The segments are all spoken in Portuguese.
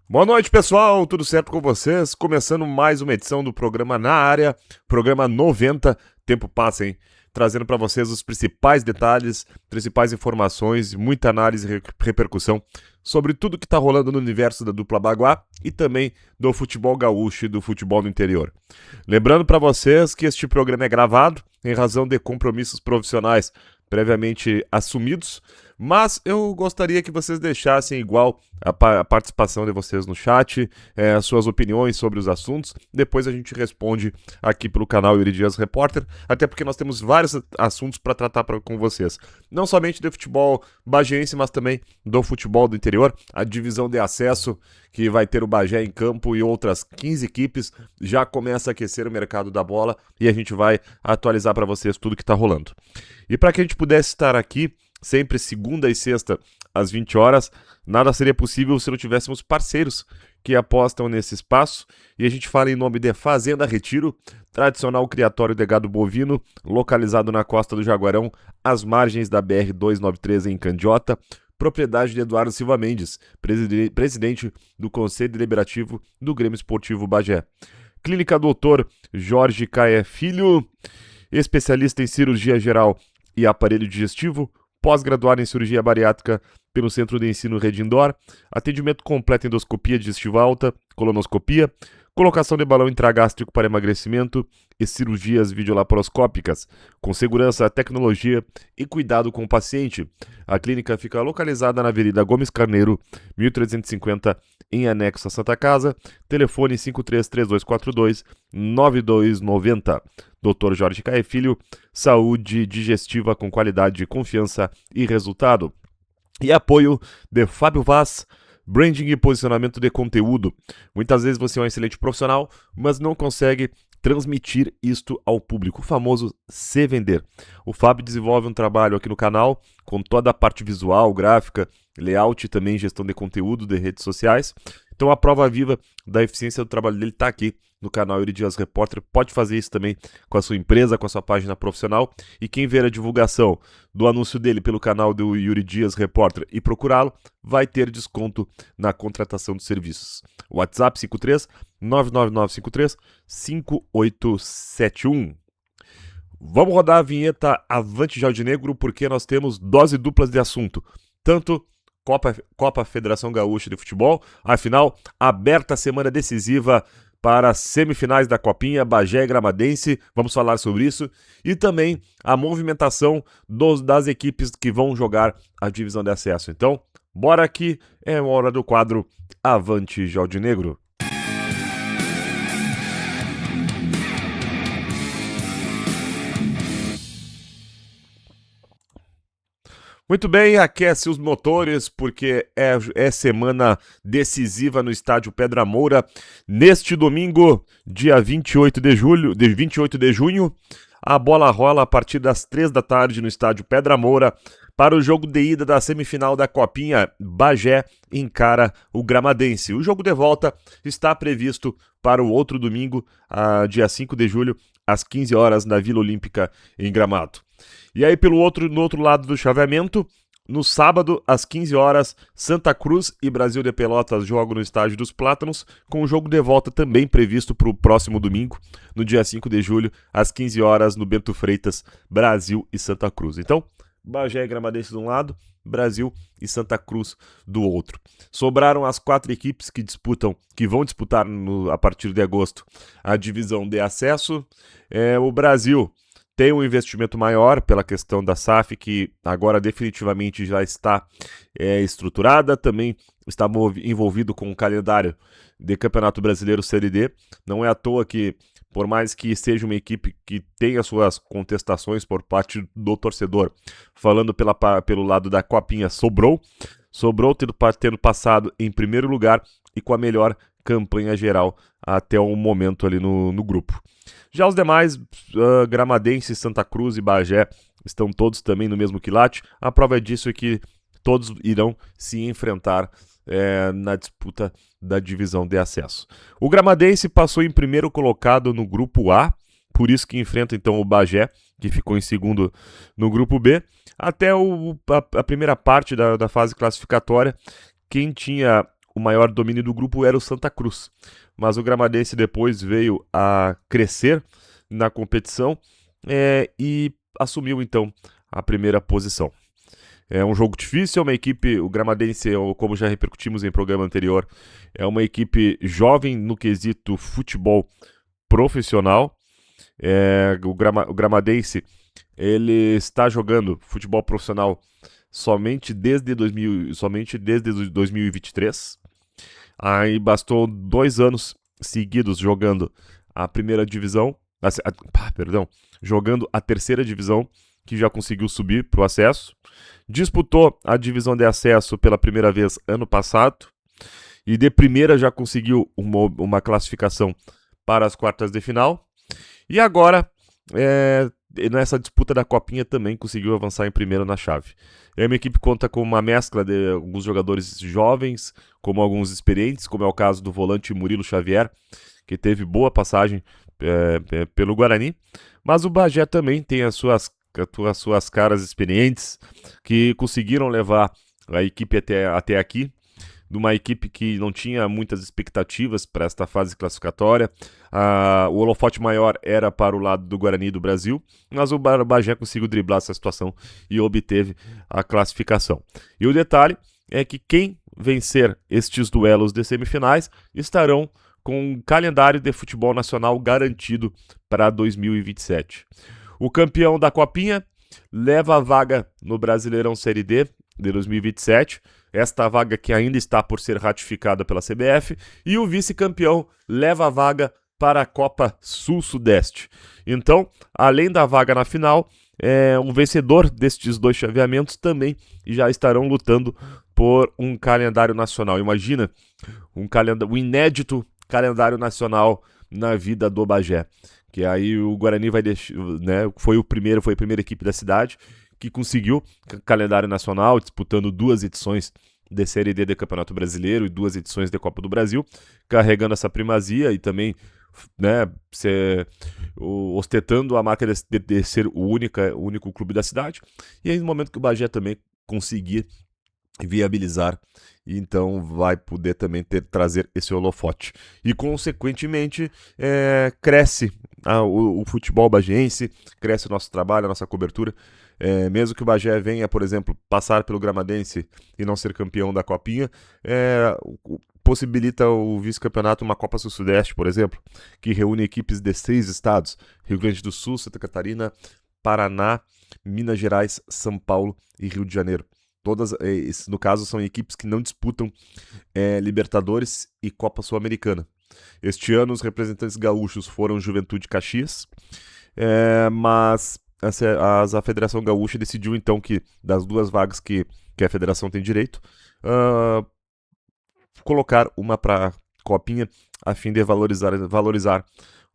Boa noite, pessoal. Tudo certo com vocês? Começando mais uma edição do programa Na Área, programa 90. Tempo passa, hein? Trazendo para vocês os principais detalhes, principais informações, muita análise e repercussão sobre tudo que está rolando no universo da dupla Baguá e também do futebol gaúcho e do futebol no interior. Lembrando para vocês que este programa é gravado em razão de compromissos profissionais previamente assumidos, mas eu gostaria que vocês deixassem igual a participação de vocês no chat, as suas opiniões sobre os assuntos. Depois a gente responde aqui pelo canal Yuri Dias Repórter, até porque nós temos vários assuntos para tratar com vocês. Não somente do futebol bagiense, mas também do futebol do interior, a divisão de acesso que vai ter o Bagé em campo e outras 15 equipes, já começa a aquecer o mercado da bola e a gente vai atualizar para vocês tudo que está rolando. E para que a gente pudesse estar aqui, sempre segunda e sexta, às 20 horas, nada seria possível se não tivéssemos parceiros que apostam nesse espaço. E a gente fala em nome de Fazenda Retiro, tradicional criatório de gado bovino, localizado na costa do Jaguarão, às margens da BR-293 em Candiota, propriedade de Eduardo Silva Mendes, presidente do Conselho Deliberativo do Grêmio Esportivo Bagé. Clínica Doutor Jorge Caé Filho, especialista em cirurgia geral e aparelho digestivo, pós-graduado em cirurgia bariátrica pelo Centro de Ensino Redindor, atendimento completo em endoscopia digestiva alta, colonoscopia, colocação de balão intragástrico para emagrecimento e cirurgias videolaparoscópicas, com segurança, tecnologia e cuidado com o paciente. A clínica fica localizada na Avenida Gomes Carneiro, 1350, em anexo à Santa Casa, telefone 533242-9290. Dr. Jorge Caé Filho, saúde digestiva com qualidade, confiança e resultado. E apoio de Fábio Vaz, branding e posicionamento de conteúdo. Muitas vezes você é um excelente profissional, mas não consegue transmitir isto ao público, o famoso se vender. O Fábio desenvolve um trabalho aqui no canal com toda a parte visual, gráfica, layout e também gestão de conteúdo de redes sociais. Então a prova viva da eficiência do trabalho dele está aqui no canal Yuri Dias Repórter. Pode fazer isso também com a sua empresa, com a sua página profissional. E quem ver a divulgação do anúncio dele pelo canal do Yuri Dias Repórter e procurá-lo, vai ter desconto na contratação de serviços. WhatsApp 53 99953 5871. Vamos rodar a vinheta Avante Jaldinegro, porque nós temos dose duplas de assunto. Tanto Copa Federação Gaúcha de Futebol, afinal, aberta a semana decisiva para as semifinais da Copinha, Bagé e Gramadense, vamos falar sobre isso, e também a movimentação das equipes que vão jogar a divisão de acesso. Então, bora aqui, é hora do quadro Avante Jaldinegro. Muito bem, aquece os motores porque é semana decisiva no estádio Pedra Moura. Neste domingo, dia 28 de junho, a bola rola a partir das 3 da tarde no estádio Pedra Moura para o jogo de ida da semifinal da Copinha. Bagé encara o Gramadense. O jogo de volta está previsto para o outro domingo, dia 5 de julho, às 15 horas, na Vila Olímpica, em Gramado. E aí, no outro lado do chaveamento, no sábado, às 15 horas, Santa Cruz e Brasil de Pelotas jogam no Estádio dos Plátanos, com o jogo de volta também previsto para o próximo domingo, no dia 5 de julho, às 15 horas, no Bento Freitas, Brasil e Santa Cruz. Então, Bagé e Gramadense de um lado, Brasil e Santa Cruz do outro. Sobraram as 4 equipes que vão disputar a partir de agosto a divisão de acesso. O Brasil tem um investimento maior pela questão da SAF, que agora definitivamente já está estruturada, também está envolvido com o calendário de Campeonato Brasileiro Série D. Não é à toa que, por mais que seja uma equipe que tenha suas contestações por parte do torcedor, falando pelo lado da Copinha, sobrou tendo passado em primeiro lugar e com a melhor campanha geral até o momento ali no grupo. Já os demais, Gramadense, Santa Cruz e Bagé, estão todos também no mesmo quilate. A prova disso é que todos irão se enfrentar na disputa da divisão de acesso. O Gramadense passou em primeiro colocado no grupo A, por isso que enfrenta então o Bagé, que ficou em segundo no grupo B. Até a primeira parte da fase classificatória, quem tinha o maior domínio do grupo era o Santa Cruz. Mas o Gramadense depois veio a crescer na competição e assumiu então a primeira posição. É um jogo difícil, é uma equipe, o Gramadense, como já repercutimos em programa anterior, é uma equipe jovem no quesito futebol profissional. O Gramadense, ele está jogando futebol profissional somente desde 2023. Aí bastou 2 anos seguidos jogando a primeira divisão, jogando a terceira divisão, que já conseguiu subir para o acesso. Disputou a divisão de acesso pela primeira vez ano passado e de primeira já conseguiu uma classificação para as quartas de final. E agora, nessa disputa da Copinha também conseguiu avançar em primeiro na chave. A minha equipe conta com uma mescla de alguns jogadores jovens, como alguns experientes, como é o caso do volante Murilo Xavier, que teve boa passagem pelo Guarani. Mas o Bagé também tem as suas caras experientes que conseguiram levar a equipe até aqui, de uma equipe que não tinha muitas expectativas para esta fase classificatória. O holofote maior era para o lado do Guarani do Brasil, mas o Bagé conseguiu driblar essa situação e obteve a classificação. E o detalhe é que quem vencer estes duelos de semifinais estarão com um calendário de futebol nacional garantido para 2027. O campeão da Copinha leva a vaga no Brasileirão Série D de 2027, esta vaga que ainda está por ser ratificada pela CBF, e o vice-campeão leva a vaga para a Copa Sul-Sudeste. Então, além da vaga na final, um vencedor destes 2 chaveamentos também já estarão lutando por um calendário nacional. Imagina um inédito calendário nacional na vida do Bagé. Que aí o Guarani vai deixar, né? Foi a primeira equipe da cidade que conseguiu calendário nacional, disputando 2 edições de Série D do Campeonato Brasileiro e 2 edições de Copa do Brasil, carregando essa primazia e também, né, ostentando a marca de ser o único clube da cidade. E aí no momento que o Bagé também conseguir viabilizar, então vai poder também trazer esse holofote. E consequentemente cresce o futebol bagiense, cresce o nosso trabalho, a nossa cobertura. Mesmo que o Bagé venha, por exemplo, passar pelo Gramadense e não ser campeão da Copinha, possibilita o vice-campeonato uma Copa Sul-Sudeste, por exemplo, que reúne equipes de 6 estados: Rio Grande do Sul, Santa Catarina, Paraná, Minas Gerais, São Paulo e Rio de Janeiro. Todas, no caso, são equipes que não disputam Libertadores e Copa Sul-Americana. Este ano, os representantes gaúchos foram Juventude Caxias, mas a Federação Gaúcha decidiu, então, que das 2 vagas que a Federação tem direito, colocar uma para Copinha, a fim de valorizar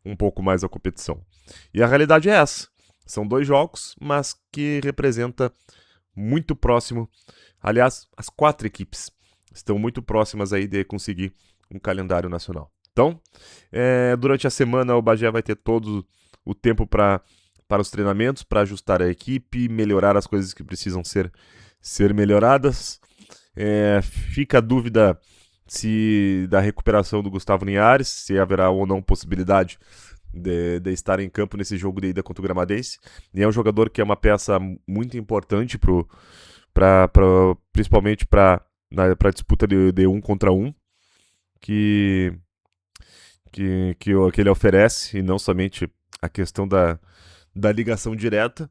um pouco mais a competição. E a realidade é essa. São 2 jogos, mas que representa muito próximo. Aliás, as 4 equipes estão muito próximas aí de conseguir um calendário nacional. Então, durante a semana o Bagé vai ter todo o tempo para os treinamentos, para ajustar a equipe, melhorar as coisas que precisam ser melhoradas. Fica a dúvida da recuperação do Gustavo Linhares, se haverá ou não possibilidade de estar em campo nesse jogo de ida contra o Gramadense. E é um jogador que é uma peça muito importante principalmente para disputa de 1 contra 1 que ele oferece, e não somente a questão da ligação direta.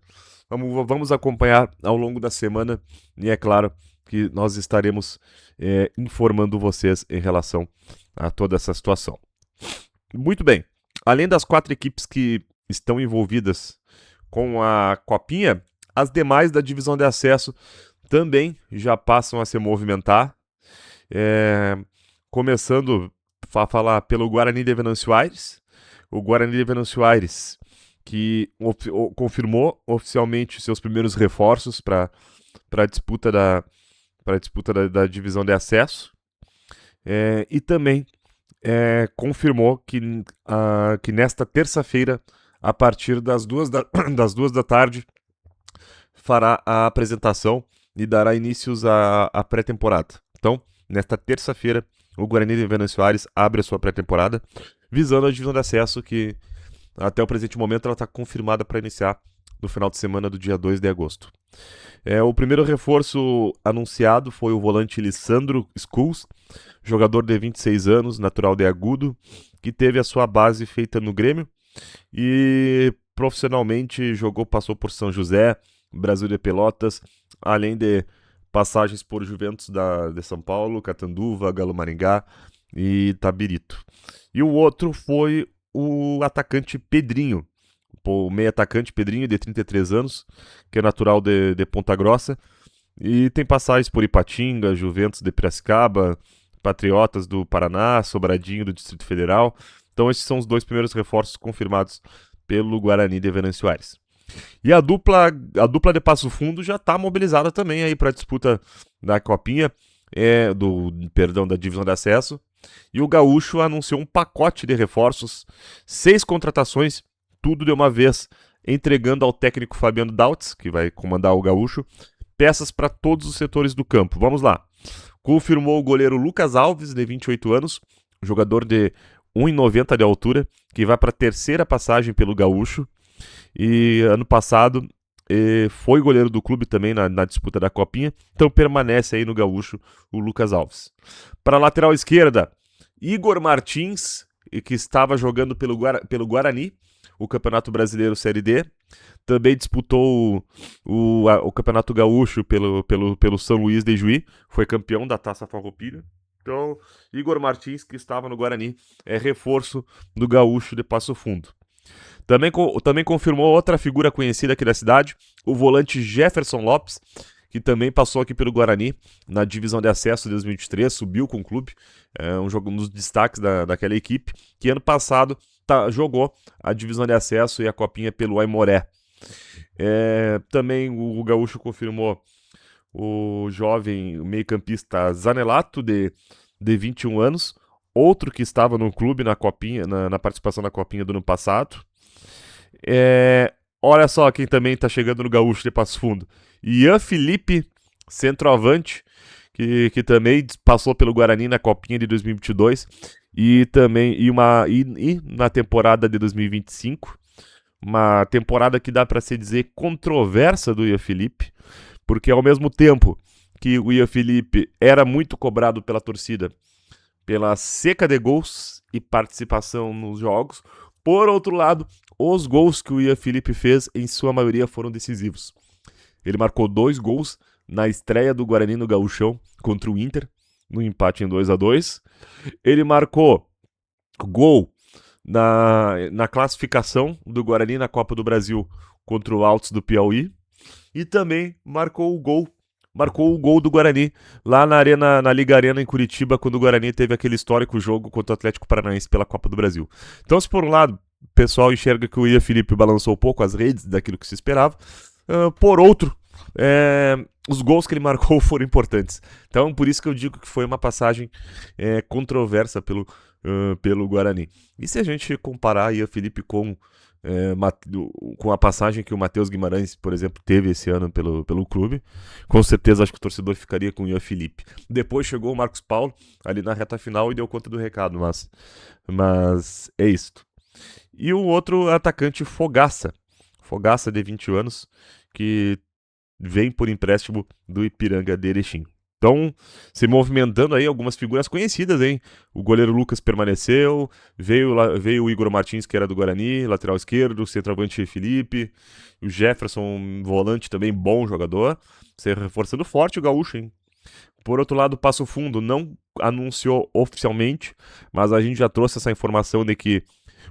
Vamos acompanhar ao longo da semana, e é claro que nós estaremos informando vocês em relação a toda essa situação. Muito bem. Além das 4 equipes que estão envolvidas com a Copinha, as demais da divisão de acesso também já passam a se movimentar. Começando a falar pelo Guarani de Venâncio Aires. O Guarani de Venâncio Aires, que confirmou oficialmente seus primeiros reforços para a disputa da divisão de acesso. E também confirmou que nesta terça-feira, a partir das 2 da tarde, fará a apresentação e dará inícios à pré-temporada. Então, nesta terça-feira, o Guarani de Venâncio Aires abre a sua pré-temporada, visando a divisão de acesso que, até o presente momento, ela está confirmada para iniciar no final de semana do dia 2 de agosto. O primeiro reforço anunciado foi o volante Lissandro Schulz, jogador de 26 anos, natural de Agudo, que teve a sua base feita no Grêmio e profissionalmente passou por São José, Brasil de Pelotas, além de passagens por Juventus de São Paulo, Catanduva, Galo Maringá e Tabirito. E o outro foi o atacante Pedrinho, o meio atacante Pedrinho, de 33 anos, que é natural de Ponta Grossa, e tem passagens por Ipatinga, Juventus de Piracicaba, Patriotas do Paraná, Sobradinho do Distrito Federal. Então esses são os dois primeiros reforços confirmados pelo Guarani de Venâncio Aires. E a dupla de Passo Fundo já está mobilizada também aí para a disputa da Copinha, da divisão de acesso. E o Gaúcho anunciou um pacote de reforços, 6 contratações, tudo de uma vez, entregando ao técnico Fabiano Dautz, que vai comandar o Gaúcho, peças para todos os setores do campo. Vamos lá. Confirmou o goleiro Lucas Alves, de 28 anos, jogador de 1,90 de altura, que vai para a terceira passagem pelo Gaúcho. E ano passado foi goleiro do clube também na disputa da Copinha, então permanece aí no Gaúcho o Lucas Alves. Para a lateral esquerda, Igor Martins, que estava jogando pelo Guarani, o Campeonato Brasileiro Série D, também disputou o Campeonato Gaúcho pelo São Luís de Juí, foi campeão da Taça Farroupilha. Então, Igor Martins, que estava no Guarani, é reforço do Gaúcho de Passo Fundo. Também confirmou outra figura conhecida aqui da cidade, o volante Jefferson Lopes, que também passou aqui pelo Guarani na divisão de acesso de 2023, subiu com o clube, um dos destaques daquela equipe, que ano passado jogou a divisão de acesso e a copinha pelo Aimoré. Também o Gaúcho confirmou o jovem meio-campista Zanelato, de 21 anos, outro que estava no clube na copinha, na participação na copinha do ano passado. Olha só quem também está chegando no Gaúcho de Passo Fundo. Ian Felipe, centroavante, que também passou pelo Guarani na copinha de 2022 e na temporada de 2025. Uma temporada que dá para se dizer controversa do Ian Felipe, porque ao mesmo tempo que o Ian Felipe era muito cobrado pela torcida pela seca de gols e participação nos jogos, por outro lado, os gols que o Ian Felipe fez, em sua maioria, foram decisivos. Ele marcou 2 gols na estreia do Guarani no Gauchão contra o Inter, no empate em 2-2. Ele marcou gol na classificação do Guarani na Copa do Brasil contra o Altos do Piauí. E também marcou o gol do Guarani lá na Liga Arena em Curitiba, quando o Guarani teve aquele histórico jogo contra o Atlético Paranaense pela Copa do Brasil. Então, se por um lado o pessoal enxerga que o Ian Felipe balançou um pouco as redes daquilo que se esperava, por outro, os gols que ele marcou foram importantes. Então, por isso que eu digo que foi uma passagem controversa pelo Guarani. E se a gente comparar Ian Felipe com a passagem que o Matheus Guimarães, por exemplo, teve esse ano pelo clube, com certeza acho que o torcedor ficaria com o Ian Felipe. Depois chegou o Marcos Paulo ali na reta final e deu conta do recado, mas é isto. E o outro atacante, Fogaça, de 20 anos, que vem por empréstimo do Ipiranga de Erechim. Então, se movimentando aí algumas figuras conhecidas, hein? O goleiro Lucas permaneceu, veio o Igor Martins, que era do Guarani, lateral esquerdo, o centroavante Felipe, o Jefferson, volante também, bom jogador, se reforçando forte o Gaúcho, hein? Por outro lado, o Passo Fundo não anunciou oficialmente, mas a gente já trouxe essa informação de que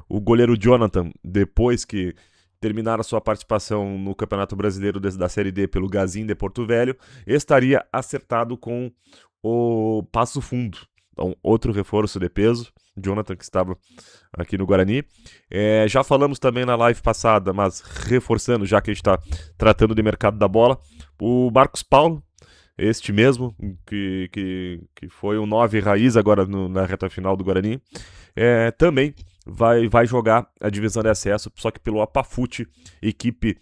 o goleiro Jonathan, depois que terminar a sua participação no Campeonato Brasileiro da Série D pelo Gazin de Porto Velho, estaria acertado com o Passo Fundo. Então, outro reforço de peso, Jonathan, que estava aqui no Guarani. Já falamos também na live passada, mas reforçando, já que a gente está tratando de mercado da bola, o Marcos Paulo, este mesmo, que foi um 9 raiz agora na reta final do Guarani, também vai jogar a divisão de acesso, só que pelo Apafute, equipe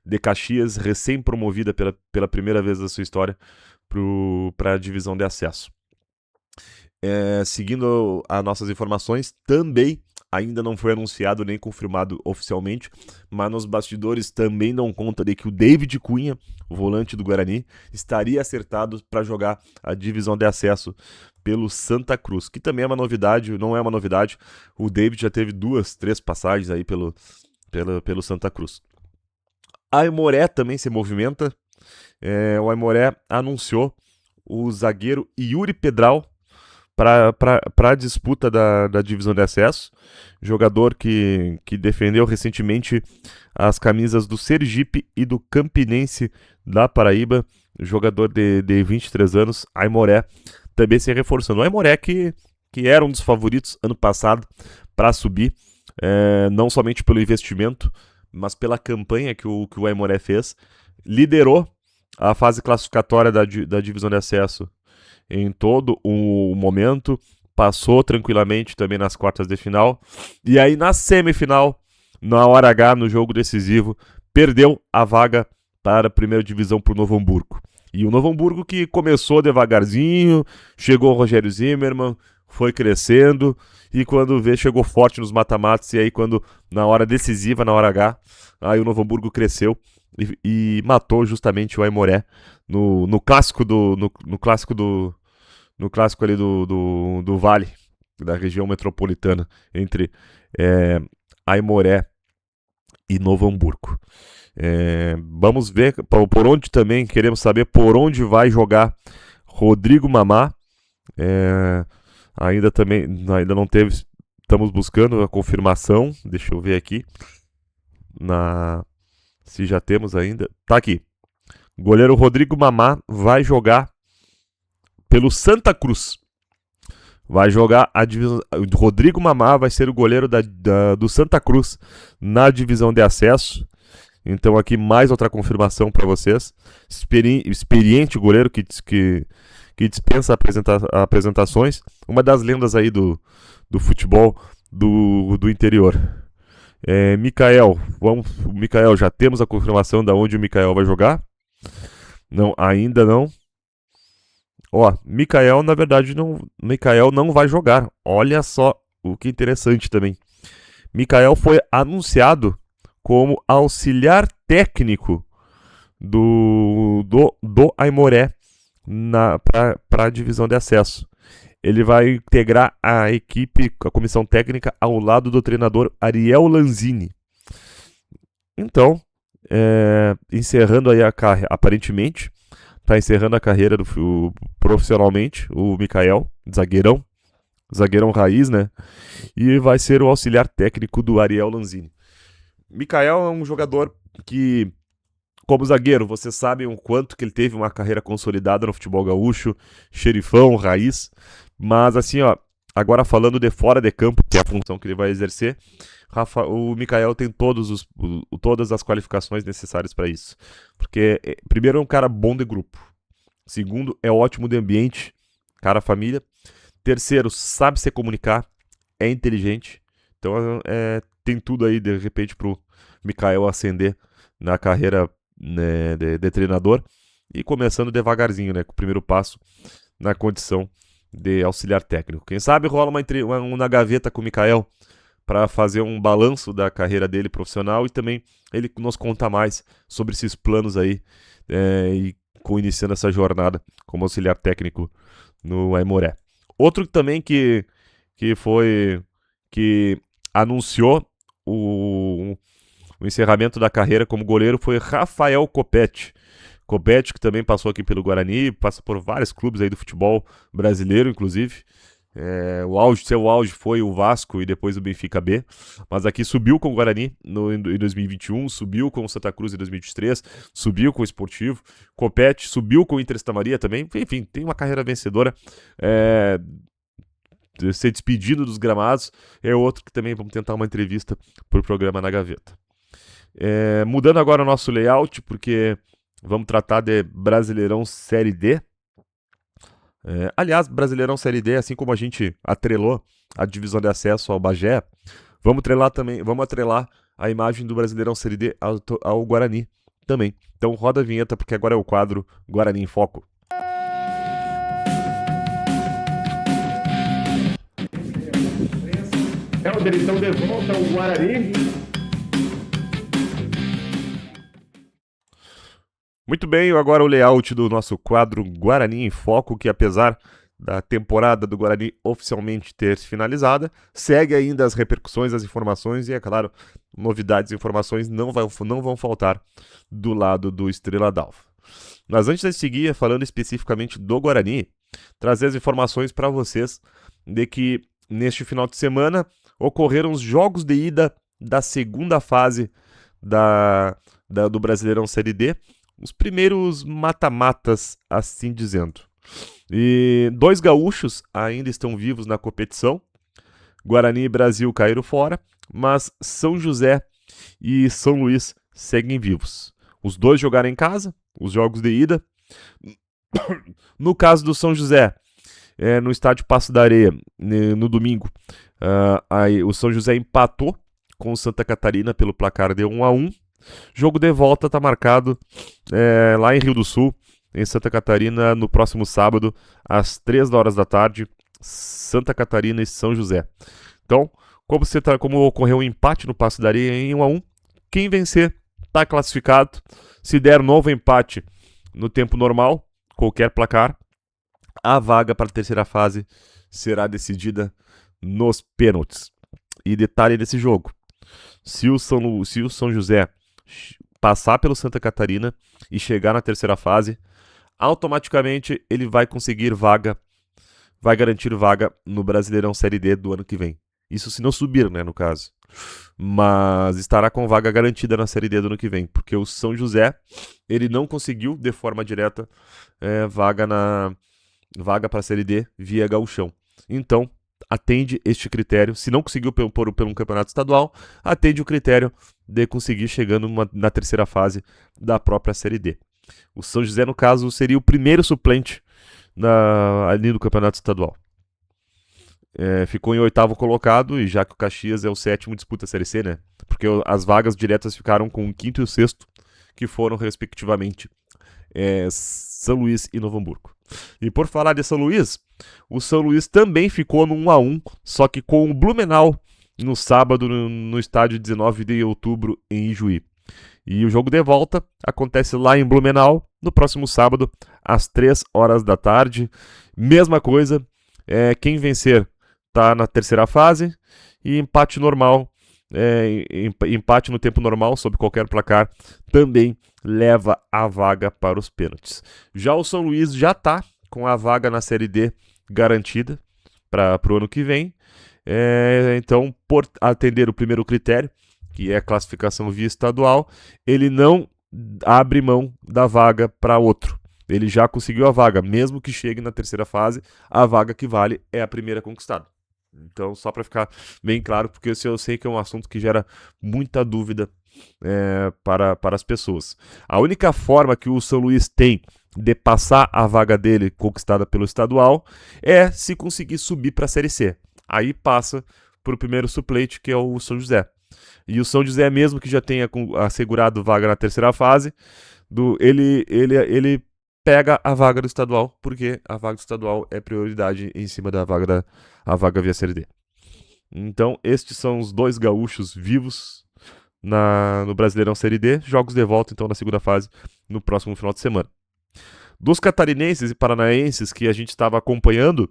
de Caxias, recém-promovida pela primeira vez da sua história para a divisão de acesso. Seguindo as nossas informações, também ainda não foi anunciado nem confirmado oficialmente, mas nos bastidores também dão conta de que o David Cunha, o volante do Guarani, estaria acertado para jogar a divisão de acesso pelo Santa Cruz, que também é uma novidade, não é uma novidade, o David já teve 2, 3 passagens aí pelo Santa Cruz. A Aimoré também se movimenta, o Aimoré anunciou o zagueiro Yuri Pedral para a disputa da divisão de acesso, jogador que defendeu recentemente as camisas do Sergipe e do Campinense da Paraíba, jogador de 23 anos, Aimoré, também se reforçando. O Aimoré que era um dos favoritos ano passado para subir, não somente pelo investimento, mas pela campanha que o Aimoré fez, liderou a fase classificatória da divisão de acesso em todo o momento, passou tranquilamente também nas quartas de final, e aí na semifinal, na hora H, no jogo decisivo, perdeu a vaga para a primeira divisão para o Novo Hamburgo. E o Novo Hamburgo que começou devagarzinho, chegou o Rogério Zimmermann, foi crescendo, e quando vê, chegou forte nos mata-matas, e aí quando, na hora decisiva, na hora H, aí o Novo Hamburgo cresceu e matou justamente o Aimoré no clássico ali do Vale, da região metropolitana, entre Aimoré e Novo Hamburgo. Vamos ver por onde também, queremos saber por onde vai jogar Rodrigo Mamá. Ainda não teve, estamos buscando a confirmação, deixa eu ver aqui, se já temos ainda, tá aqui. Goleiro Rodrigo Mamá vai jogar pelo Santa Cruz. Vai jogar a divisão. Rodrigo Mamá vai ser o goleiro do Santa Cruz na divisão de acesso. Então aqui mais outra confirmação para vocês. Experiente goleiro que dispensa apresentações. Uma das lendas aí do futebol do interior. Mikael, Mikael, já temos a confirmação de onde o Mikael vai jogar? Não, ainda não. Mikael, na verdade, Mikael não vai jogar. Olha só o que interessante também. Mikael foi anunciado como auxiliar técnico do Aimoré para a divisão de acesso. Ele vai integrar a equipe, a comissão técnica, ao lado do treinador Ariel Lanzini. Então, encerrando aí a carreira, aparentemente, está encerrando a carreira profissionalmente, o Mikael, zagueirão raiz, né? E vai ser o auxiliar técnico do Ariel Lanzini. Mikael é um jogador que, como zagueiro, vocês sabem o quanto que ele teve uma carreira consolidada no futebol gaúcho, xerifão, raiz, mas assim, agora falando de fora de campo, que é a função que ele vai exercer, o Mikael tem todas as qualificações necessárias para isso. Porque, primeiro, é um cara bom de grupo. Segundo, é ótimo de ambiente, cara família. Terceiro, sabe se comunicar, é inteligente. Então, tem tudo aí, de repente, pro Mikael ascender na carreira, né, de treinador. E começando devagarzinho, né, com o primeiro passo na condição de auxiliar técnico. Quem sabe rola uma gaveta com o Mikael para fazer um balanço da carreira dele profissional e também ele nos conta mais sobre esses planos aí e iniciando essa jornada como auxiliar técnico no Aimoré. Outro também que anunciou o encerramento da carreira como goleiro foi Rafael Copete. Copete, que também passou aqui pelo Guarani, passa por vários clubes aí do futebol brasileiro, inclusive. Seu auge foi o Vasco e depois o Benfica B, mas aqui subiu com o Guarani em 2021, subiu com o Santa Cruz em 2023, subiu com o Esportivo, Copete subiu com o Inter Santa Maria também, enfim, tem uma carreira vencedora, ser despedido dos gramados, é outro que também vamos tentar uma entrevista para o programa na Gaveta. Mudando agora o nosso layout, porque vamos tratar de Brasileirão Série D. Aliás, Brasileirão Série D, assim como a gente atrelou a divisão de acesso ao Bagé, vamos atrelar a imagem do Brasileirão Série D ao Guarani também. Então roda a vinheta, porque agora é o quadro Guarani em Foco. repórter então de volta ao Guarani. Muito bem, agora o layout do nosso quadro Guarani em Foco, que apesar da temporada do Guarani oficialmente ter finalizada, segue ainda as repercussões, as informações e, é claro, novidades e informações não vão faltar do lado do Estrela d'Alva. Mas antes de seguir falando especificamente do Guarani, trazer as informações para vocês de que neste final de semana ocorreram os jogos de ida da segunda fase do Brasileirão Série D, os primeiros mata-matas, assim dizendo. E 2 gaúchos ainda estão vivos na competição. Guarani e Brasil caíram fora, mas São José e São Luís seguem vivos. Os dois jogaram em casa, os jogos de ida. No caso do São José, no estádio Passo da Areia, no domingo, o São José empatou com o Santa Catarina pelo placar de 1-1. Jogo de volta está marcado lá em Rio do Sul, em Santa Catarina, no próximo sábado, às 3 da tarde, Santa Catarina e São José. Então, como ocorreu um empate no Passo da Areia em 1-1, quem vencer está classificado. Se der novo empate no tempo normal, qualquer placar, a vaga para a terceira fase será decidida nos pênaltis. E detalhe desse jogo: se o São José passar pelo Santa Catarina e chegar na terceira fase, automaticamente ele vai conseguir vaga, vai garantir vaga no Brasileirão Série D do ano que vem. Isso se não subir, né, no caso. Mas estará com vaga garantida na Série D do ano que vem, porque o São José, ele não conseguiu de forma direta vaga para a Série D via gauchão. Então, atende este critério. Se não conseguiu por um campeonato estadual, atende o critério de conseguir chegando na terceira fase da própria Série D. O São José, no caso, seria o primeiro suplente ali no campeonato estadual. Ficou em 8º colocado, e já que o Caxias é o 7º, disputa a Série C, né? Porque as vagas diretas ficaram com o 5º e o 6º, que foram, respectivamente, São Luís e Novo Hamburgo. E por falar de São Luís, o São Luís também ficou no 1-1, só que com o Blumenau no sábado no estádio 19 de outubro em Ijuí. E o jogo de volta acontece lá em Blumenau no próximo sábado às 3 da tarde. Mesma coisa, quem vencer está na terceira fase, e empate normal, empate no tempo normal sob qualquer placar também leva a vaga para os pênaltis. Já o São Luís já está com a vaga na Série D garantida para o ano que vem. Então, por atender o primeiro critério, que é a classificação via estadual, ele não abre mão da vaga para outro. Ele já conseguiu a vaga, mesmo que chegue na terceira fase, a vaga que vale é a primeira conquistada. Então, só para ficar bem claro, porque eu sei que é um assunto que gera muita dúvida para as pessoas. A única forma que o São Luís tem de passar a vaga dele conquistada pelo estadual é se conseguir subir para a Série C. Aí passa para o primeiro suplente, que é o São José. E o São José, mesmo que já tenha assegurado vaga na terceira fase, ele pega a vaga do estadual, porque a vaga do estadual é prioridade em cima da vaga via Série D. Então, estes são os 2 gaúchos vivos no Brasileirão Série D. Jogos de volta, então, na segunda fase, no próximo final de semana. Dos catarinenses e paranaenses que a gente estava acompanhando,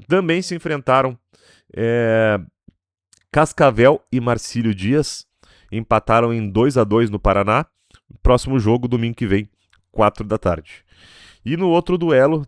também se enfrentaram. Cascavel e Marcílio Dias empataram em 2-2 no Paraná. Próximo jogo, domingo que vem, 4 da tarde. E no outro duelo,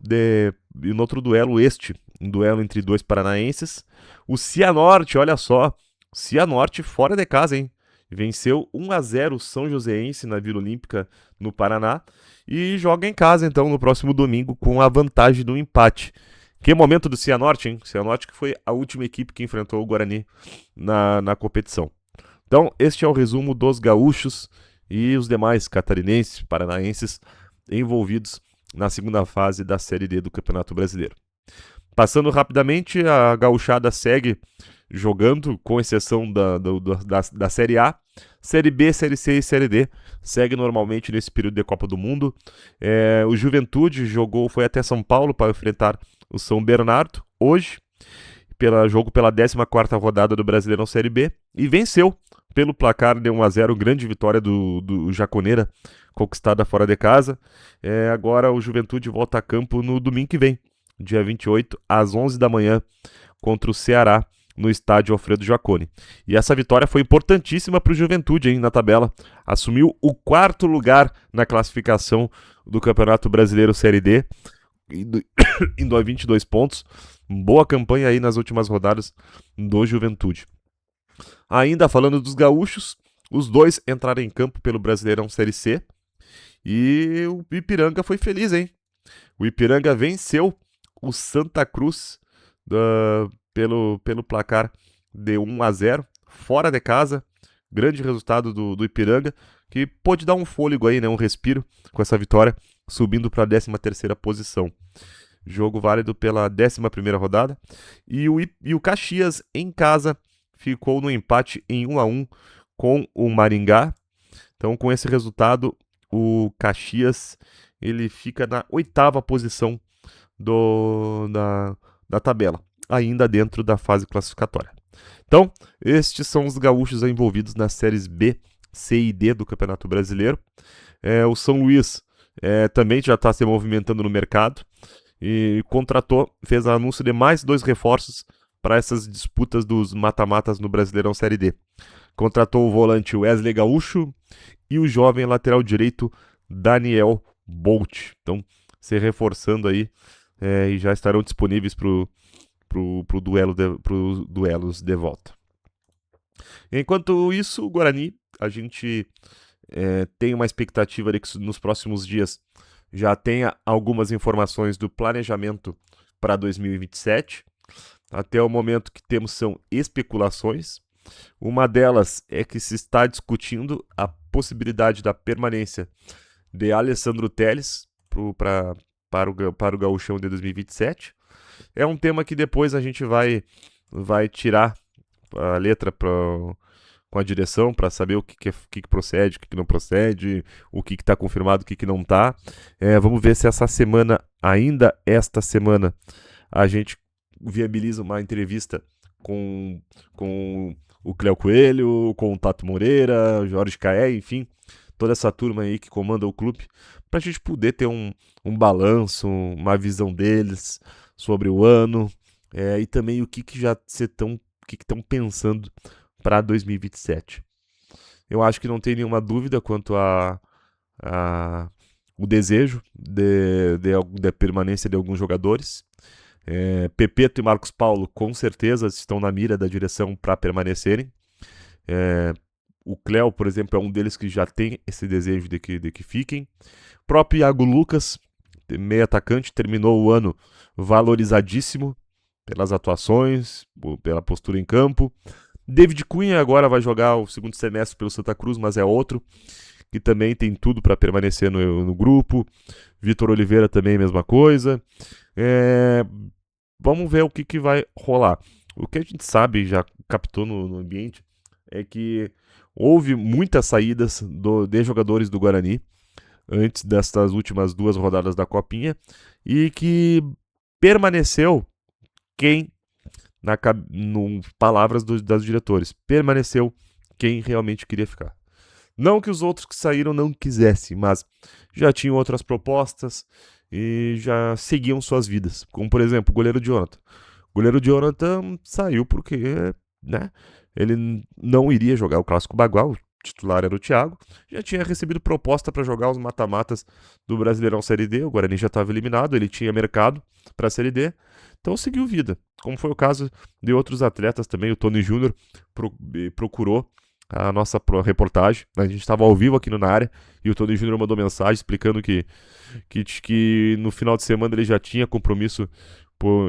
um duelo entre 2 paranaenses, o Cianorte, olha só, Cianorte fora de casa, hein? Venceu 1-0 o São Joséense na Vila Olímpica, no Paraná, e joga em casa, então, no próximo domingo, com a vantagem do empate. Que momento do Cianorte, hein? Cianorte que foi a última equipe que enfrentou o Guarani na competição. Então, este é o resumo dos gaúchos e os demais catarinenses, paranaenses, envolvidos na segunda fase da Série D do Campeonato Brasileiro. Passando rapidamente, a gauchada segue jogando, com exceção da Série A. Série B, Série C e Série D segue normalmente nesse período de Copa do Mundo. O Juventude foi até São Paulo para enfrentar o São Bernardo hoje. jogo pela 14ª rodada do Brasileirão Série B e venceu pelo placar de 1-0, grande vitória do Jaconeira, conquistada fora de casa. Agora o Juventude volta a campo no domingo que vem, dia 28, às 11 da manhã, contra o Ceará, no estádio Alfredo Jaconi. E essa vitória foi importantíssima para o Juventude, hein, na tabela. Assumiu o 4º lugar na classificação do Campeonato Brasileiro Série D, indo a 22 pontos. Boa campanha aí nas últimas rodadas do Juventude. Ainda falando dos gaúchos, os dois entraram em campo pelo Brasileirão Série C e o Ipiranga foi feliz, hein? O Ipiranga venceu o Santa Cruz pelo placar de 1-0, fora de casa. Grande resultado do Ipiranga, que pôde dar um fôlego aí, né, um respiro com essa vitória, subindo para a 13ª posição. Jogo válido pela 11ª rodada. E o Caxias, em casa, ficou no empate em 1-1 com o Maringá. Então, com esse resultado, o Caxias ele fica na 8ª posição da tabela, ainda dentro da fase classificatória. Então, estes são os gaúchos envolvidos nas séries B, C e D do Campeonato Brasileiro. O São Luís também já está se movimentando no mercado e fez anúncio de mais 2 reforços para essas disputas dos mata-matas no Brasileirão Série D. Contratou o volante Wesley Gaúcho e o jovem lateral direito Daniel Bolt. Então, se reforçando aí e já estarão disponíveis para os duelos de volta. Enquanto isso, o Guarani, a gente tem uma expectativa de que nos próximos dias já tenha algumas informações do planejamento para 2027. Até o momento que temos são especulações. Uma delas é que se está discutindo a possibilidade da permanência de Alessandro Telles para o Gauchão de 2027. É um tema que depois a gente vai tirar a letra com a direção para saber o que procede, o que não procede, o que está confirmado, o que não está. Vamos ver se ainda esta semana, a gente viabiliza uma entrevista com o Cléo Coelho, com o Tato Moreira, o Jorge Caé, enfim, toda essa turma aí que comanda o clube, para a gente poder ter um balanço, uma visão deles sobre o ano, e também o que estão pensando para 2027. Eu acho que não tem nenhuma dúvida quanto o desejo de permanência de alguns jogadores. Pepeto e Marcos Paulo com certeza estão na mira da direção para permanecerem. O Cléo, por exemplo, é um deles que já tem esse desejo de que fiquem. O próprio Iago Lucas, meio atacante, terminou o ano valorizadíssimo pelas atuações, pela postura em campo. David Cunha agora vai jogar o segundo semestre pelo Santa Cruz, mas é outro que também tem tudo para permanecer no grupo. Vitor Oliveira também, mesma coisa. Vamos ver o que vai rolar. O que a gente sabe, já captou no ambiente, é que houve muitas saídas de jogadores do Guarani antes destas últimas 2 rodadas da Copinha e que permaneceu palavras das diretores, permaneceu quem realmente queria ficar. Não que os outros que saíram não quisessem, mas já tinham outras propostas e já seguiam suas vidas. Como, por exemplo, o goleiro Jonathan. O goleiro Jonathan saiu porque, né, ele não iria jogar o Clássico Bagual, o titular era o Thiago. Já tinha recebido proposta para jogar os mata-matas do Brasileirão Série D. O Guarani já estava eliminado, ele tinha mercado para a Série D. Então seguiu vida, como foi o caso de outros atletas também. O Tony Júnior procurou a nossa reportagem. A gente estava ao vivo aqui Na Área e o Tony Júnior mandou mensagem explicando que no final de semana ele já tinha compromisso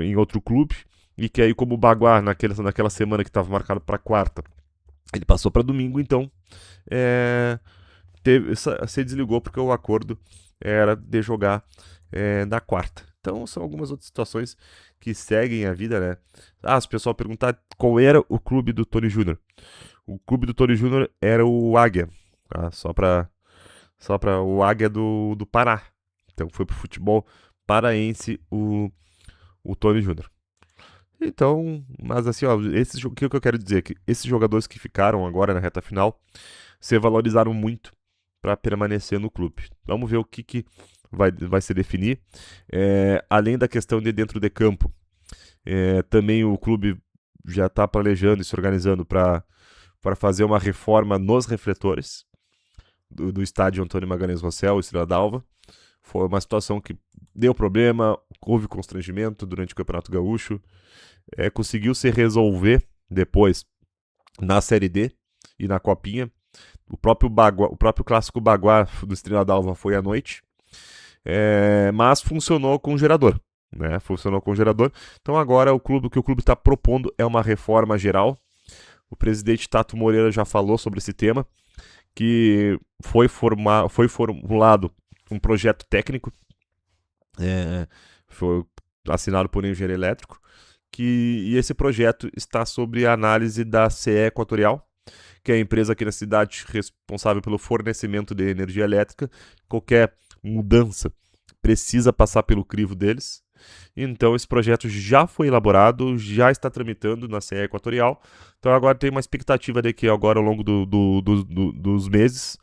em outro clube e que aí, como o Baguá naquela semana que estava marcado para quarta, ele passou para domingo, então se desligou porque o acordo era de jogar na quarta. Então são algumas outras situações que seguem a vida, né? Se o pessoal perguntar qual era o clube do Tony Júnior. O clube do Tony Júnior era o Águia, tá? Só para o Águia do Pará. Então foi pro futebol paraense o Tony Júnior. Então, mas assim, ó, o que eu quero dizer? Que esses jogadores que ficaram agora na reta final se valorizaram muito para permanecer no clube. Vamos ver o que vai se definir. Além da questão de dentro de campo, também o clube já está planejando e se organizando para fazer uma reforma nos refletores do estádio Antônio Magalhães Rossell, Estrela d'Alva. Foi uma situação que deu problema, houve constrangimento durante o Campeonato Gaúcho. Conseguiu se resolver depois na Série D e na Copinha. O próprio clássico Baguá do Estrela d'Alva foi à noite, mas funcionou com gerador. Né? Funcionou com gerador. Então agora o que o clube está propondo é uma reforma geral. O presidente Tato Moreira já falou sobre esse tema, que foi formulado um projeto técnico, foi assinado por um engenheiro elétrico, e esse projeto está sob a análise da CE Equatorial, que é a empresa aqui na cidade responsável pelo fornecimento de energia elétrica. Qualquer mudança precisa passar pelo crivo deles. Então esse projeto já foi elaborado, já está tramitando na CE Equatorial. Então agora tem uma expectativa de que agora ao longo dos meses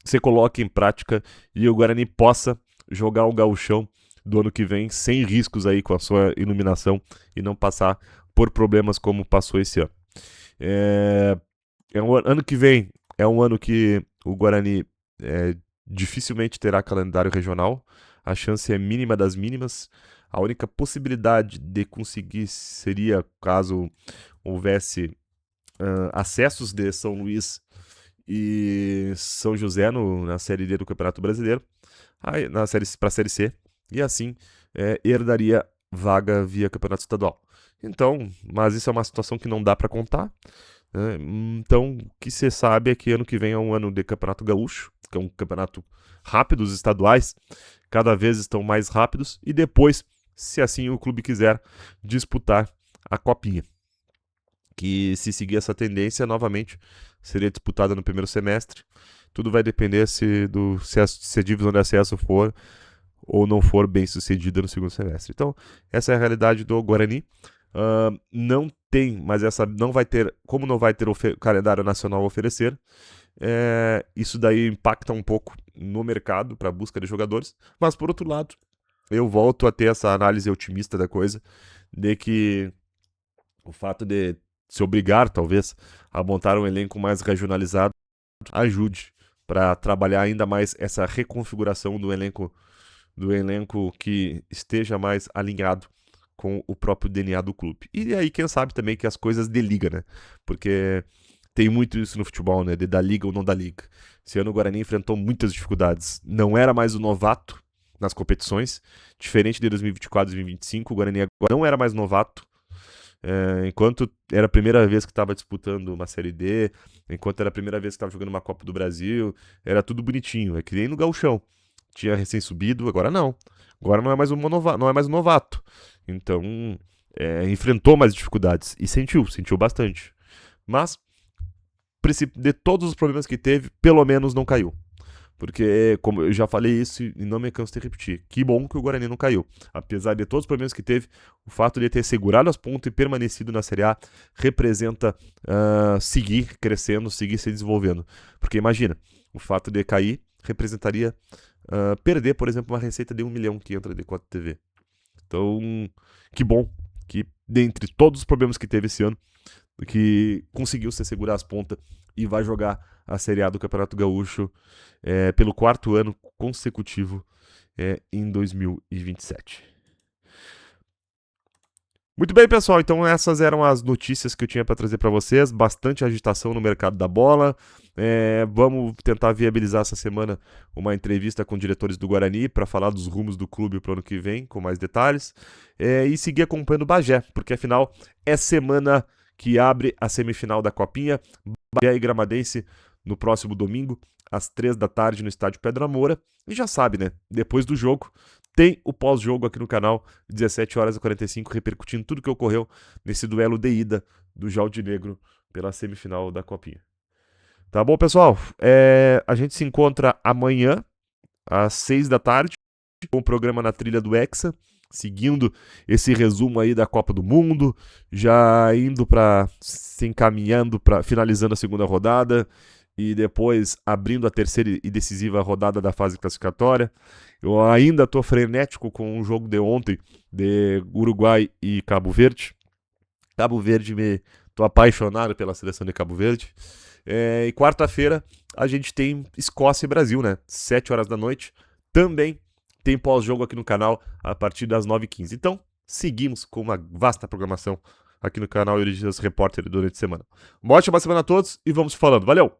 se coloque em prática e o Guarani possa jogar o gauchão do ano que vem sem riscos aí com a sua iluminação e não passar por problemas como passou esse ano. Ano que vem é um ano que o Guarani dificilmente terá calendário regional. A chance é mínima das mínimas. A única possibilidade de conseguir seria caso houvesse acessos de São Luís e São José na Série D do Campeonato Brasileiro, para a Série C, e assim herdaria vaga via Campeonato Estadual. Então, mas isso é uma situação que não dá para contar. Né? Então, o que se sabe é que ano que vem é um ano de Campeonato Gaúcho, que é um campeonato rápido. Os estaduais cada vez estão mais rápidos, e depois, se assim o clube quiser, disputar a Copinha, que se seguir essa tendência, novamente seria disputada no primeiro semestre. Tudo vai depender se a divisão de acesso for ou não for bem sucedida no segundo semestre. Então, essa é a realidade do Guarani. Não tem, mas essa não vai ter, como não vai ter o calendário nacional a oferecer, isso daí impacta um pouco no mercado para a busca de jogadores. Mas por outro lado, eu volto a ter essa análise otimista da coisa, de que o fato de se obrigar, talvez, a montar um elenco mais regionalizado ajude para trabalhar ainda mais essa reconfiguração do elenco que esteja mais alinhado com o próprio DNA do clube. E aí, quem sabe também que as coisas de liga, né? Porque tem muito isso no futebol, né? De dar liga ou não dar liga. Esse ano o Guarani enfrentou muitas dificuldades. Não era mais o novato nas competições, diferente de 2024 e 2025, o Guarani agora não era mais novato. Enquanto era a primeira vez que estava disputando uma Série D, enquanto era a primeira vez que estava jogando uma Copa do Brasil, era tudo bonitinho, é que nem no gauchão. Tinha recém-subido, agora não. Agora não é mais um novato. Então, enfrentou mais dificuldades e sentiu bastante. Mas, de todos os problemas que teve, pelo menos não caiu. Porque, como eu já falei isso e não me canso de repetir, que bom que o Guarani não caiu. Apesar de todos os problemas que teve, o fato de ter segurado as pontas e permanecido na Série A representa seguir crescendo, seguir se desenvolvendo. Porque imagina, o fato de cair representaria perder, por exemplo, uma receita de 1 milhão que entra de cota TV. Então, que bom que, dentre todos os problemas que teve esse ano, que conseguiu se segurar as pontas e vai jogar a Série A do Campeonato Gaúcho pelo 4º ano consecutivo em 2027. Muito bem, pessoal, então essas eram as notícias que eu tinha para trazer para vocês. Bastante agitação no mercado da bola. Vamos tentar viabilizar essa semana uma entrevista com diretores do Guarani para falar dos rumos do clube para o ano que vem, com mais detalhes. E seguir acompanhando o Bagé, porque afinal é semana que abre a semifinal da Copinha. Bagé e Gramadense no próximo domingo, às 3 da tarde, no estádio Pedra Moura. E já sabe, né? Depois do jogo, tem o pós-jogo aqui no canal, 17h45, repercutindo tudo que ocorreu nesse duelo de ida do Jaldinegro pela semifinal da Copinha. Tá bom, pessoal? A gente se encontra amanhã, às 6 da tarde, com o programa Na Trilha do Hexa. seguindo esse resumo aí da Copa do Mundo, já indo para se encaminhando para finalizando a segunda rodada e depois abrindo a terceira e decisiva rodada da fase classificatória. Eu ainda estou frenético com o jogo de ontem de Uruguai e Cabo Verde. Cabo Verde, tô apaixonado pela seleção de Cabo Verde. E quarta-feira a gente tem Escócia e Brasil, né? 7 horas da noite. Também tem pós-jogo aqui no canal a partir das 9h15. Então, seguimos com uma vasta programação aqui no canal Euridias Repórter durante a semana. Uma ótima semana a todos e vamos falando. Valeu!